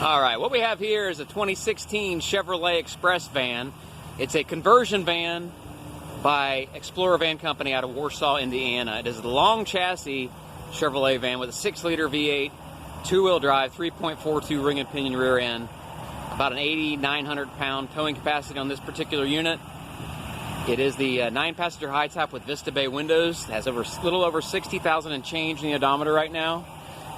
Alright, what we have here is a 2016 Chevrolet Express van. It's a conversion van by Explorer Van Company out of Warsaw, Indiana. It is a long chassis Chevrolet van with a 6-liter V8, two-wheel drive, 3.42 ring and pinion rear end, about an 8,900-pound towing capacity on this particular unit. It is the 9-passenger high top with Vista Bay windows. It has a little over 60,000 and change in the odometer right now.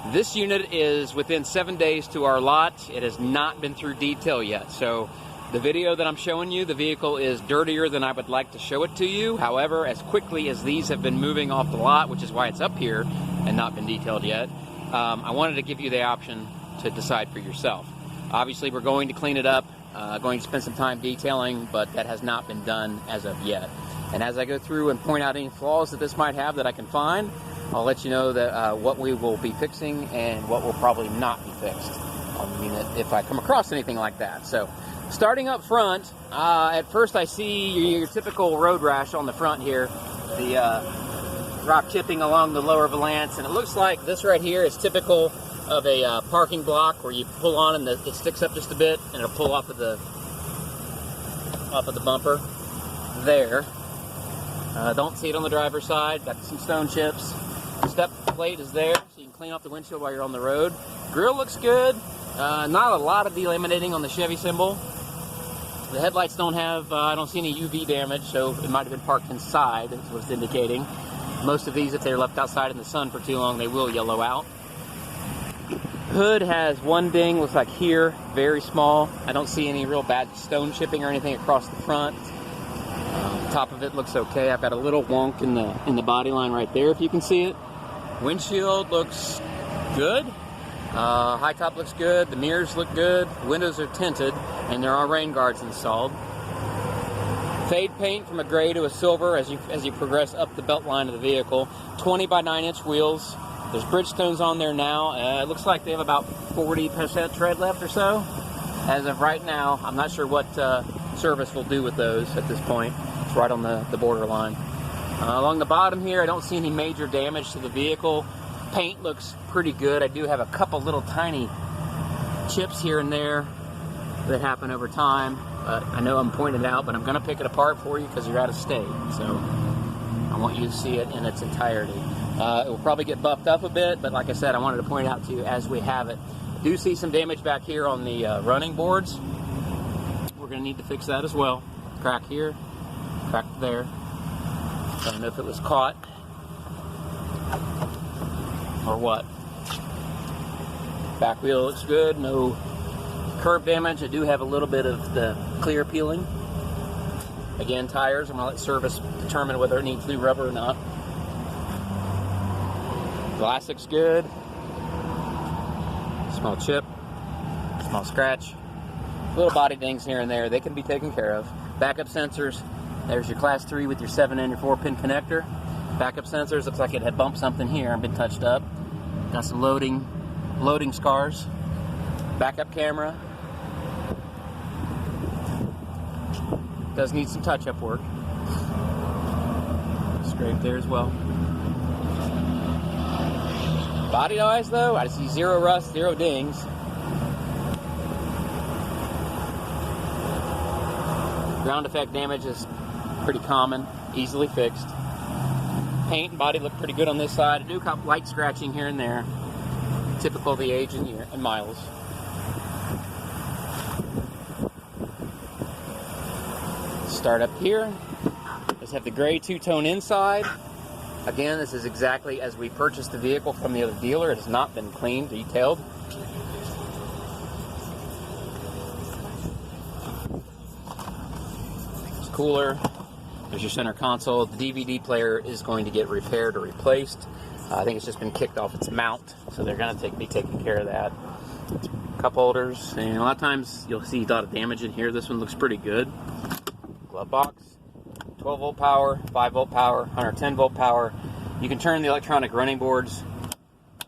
This unit is within 7 days to our lot. It has not been through detail yet. So the video that I'm showing you, the vehicle is dirtier than I would like to show it to you. However, as quickly as these have been moving off the lot, which is why it's up here and not been detailed yet, I wanted to give you the option to decide for yourself. Obviously, we're going to clean it up, going to spend some time detailing, but that has not been done as of yet. And as I go through and point out any flaws that this might have that I can find, I'll let you know that what we will be fixing and what will probably not be fixed on the unit if I come across anything like that. So, starting up front, at first I see your typical road rash on the front here, the rock chipping along the lower valance, and it looks like this right here is typical of a parking block where you pull on and it sticks up just a bit and it'll pull off of the bumper there. Don't see it on the driver's side. Got some stone chips. Step plate is there, so you can clean off the windshield while you're on the road. Grill looks good. Not a lot of delaminating on the Chevy symbol. The headlights don't have, I don't see any UV damage, so it might have been parked inside, is what it's indicating. Most of these, if they're left outside in the sun for too long, they will yellow out. Hood has one ding, looks like here, very small. I don't see any real bad stone chipping or anything across the front. Top of it looks okay. I've got a little wonk in the body line right there, if you can see it. Windshield looks good. High top looks good. The mirrors look good. The windows are tinted, and there are rain guards installed. Fade paint from a gray to a silver as you progress up the belt line of the vehicle. 20 by 9-inch wheels. There's Bridgestones on there now. It looks like they have about 40% tread left or so. As of right now, I'm not sure what service will do with those at this point. It's right on the borderline. Along the bottom here, I don't see any major damage to the vehicle. Paint looks pretty good. I do have a couple little tiny chips here and there that happen over time. I know I'm pointing it out, but I'm going to pick it apart for you because you're out of state. So I want you to see it in its entirety. It will probably get buffed up a bit, but like I said, I wanted to point out to you as we have it. I do see some damage back here on the running boards. We're going to need to fix that as well. Crack here, crack there. I don't know if it was caught or what. Back wheel looks good, no curb damage. I do have a little bit of the clear peeling. Again, tires, I'm going to let service determine whether it needs new rubber or not. Glass looks good. Small chip, small scratch. Little body dings here and there, they can be taken care of. Backup sensors, there's your class 3 with your 7 and your 4-pin connector. Backup sensors, looks like it had bumped something here and been touched up. Got some loading scars. Backup camera. Does need some touch-up work. Scrape there as well. Body noise though, I see zero rust, zero dings. Ground effect damage is pretty common, easily fixed. Paint and body look pretty good on this side. I do have light scratching here and there, typical of the age and year and miles. Start up here. Let's have the gray two-tone inside. Again, this is exactly as we purchased the vehicle from the other dealer. It has not been cleaned, detailed. It's cooler. There's your center console. The DVD player is going to get repaired or replaced. I think it's just been kicked off its mount, so they're going to be taking care of that. Cup holders, and a lot of times you'll see a lot of damage in here. This one looks pretty good. Glove box. 12-volt power, 5-volt power, 110-volt power. You can turn the electronic running boards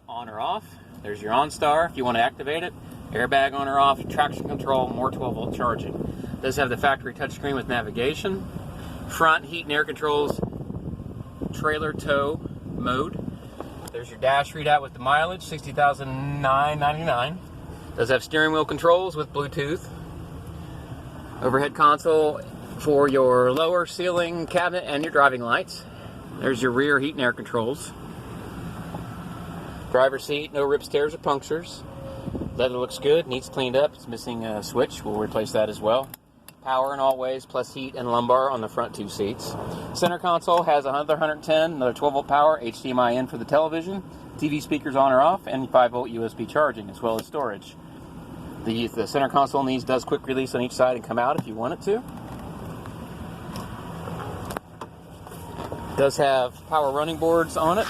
on or off. There's your OnStar if you want to activate it. Airbag on or off, traction control, more 12-volt charging. It does have the factory touchscreen with navigation. Front heat and air controls, trailer tow mode. There's your dash readout with the mileage, 60,999. Does have steering wheel controls with Bluetooth. Overhead console for your lower ceiling cabinet and your driving lights. There's your rear heat and air controls. Driver's seat, no rips, tears, or punctures. Leather looks good, needs cleaned up. It's missing a switch. We'll replace that as well. Power in all ways, plus heat and lumbar on the front 2 seats. Center console has another 110, another 12-volt power, HDMI in for the television, TV speakers on or off, and 5-volt USB charging, as well as storage. The center console in these does quick release on each side and come out if you want it to. Does have power running boards on it.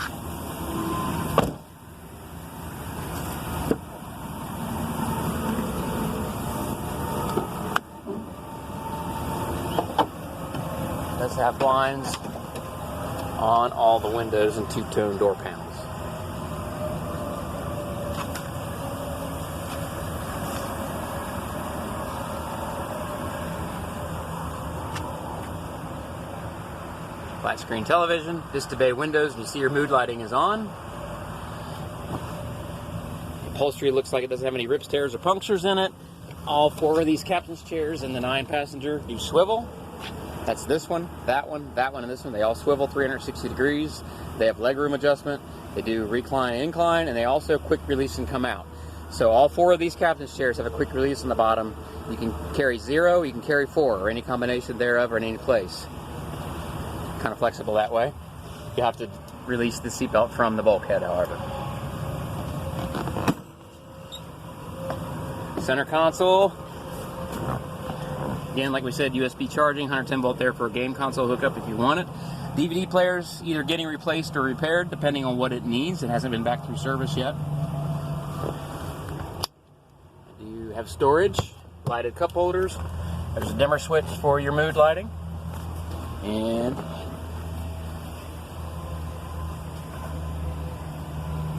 Does have blinds on all the windows and 2-tone door panels. Flat screen television, Vista Bay windows, and you see your mood lighting is on. Upholstery looks like it doesn't have any rips, tears, or punctures in it. All 4 of these captain's chairs and the 9-passenger do swivel. That's this one, that one, and this one. They all swivel 360 degrees. They have legroom adjustment. They do recline and incline, and they also quick release and come out. So all 4 of these captain's chairs have a quick release on the bottom. You can carry 0, you can carry 4, or any combination thereof, or in any place. Kind of flexible that way. You have to release the seatbelt from the bulkhead, however. Center console. Again, like we said, USB charging, 110 volt there for a game console hookup if you want it. DVD players either getting replaced or repaired depending on what it needs. It hasn't been back through service yet. You have storage, lighted cup holders. There's a dimmer switch for your mood lighting. And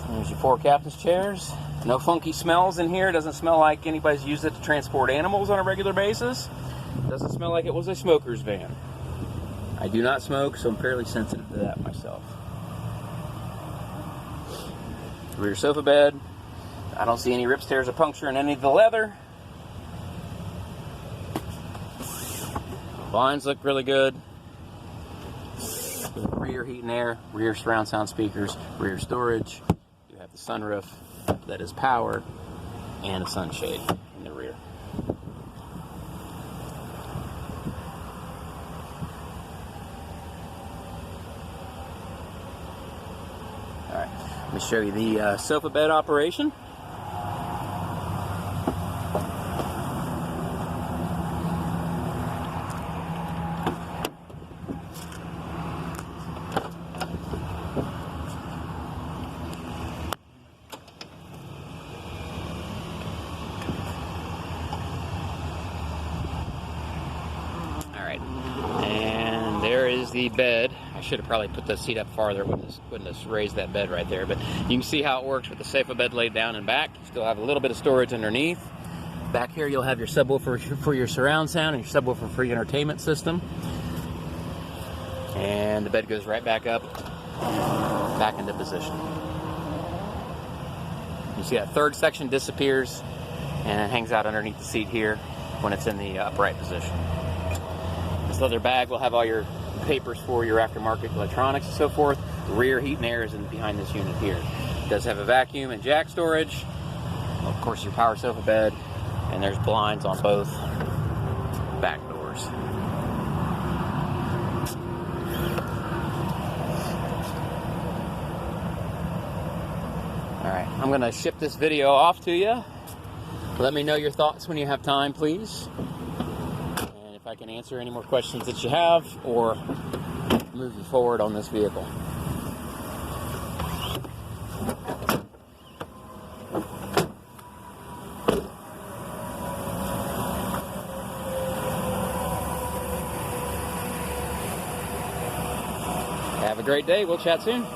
there's your 4 captain's chairs. No funky smells in here. It doesn't smell like anybody's used it to transport animals on a regular basis. It doesn't smell like it was a smoker's van. I do not smoke, so I'm fairly sensitive to that myself. Rear sofa bed. I don't see any rips, tears, or puncture in any of the leather. Blinds look really good. Rear heat and air, rear surround sound speakers, rear storage. You have the sunroof that is power and a sunshade in the rear. Alright, let me show you the sofa bed operation. And there is the bed. I should have probably put the seat up farther. Wouldn't have raised that bed right there. But you can see how it works with the sofa bed laid down and back. You still have a little bit of storage underneath. Back here you'll have your subwoofer for your surround sound and your subwoofer for your entertainment system. And the bed goes right back up, back into position. You see that third section disappears and it hangs out underneath the seat here when it's in the upright position. This leather bag will have all your papers for your aftermarket electronics and so forth. The rear heat and air is behind this unit here. It does have a vacuum and jack storage. Of course, your power sofa bed, and there's blinds on both back doors. All right, I'm gonna ship this video off to you. Let me know your thoughts when you have time, please. I can answer any more questions that you have or move you forward on this vehicle. Have a great day. We'll chat soon.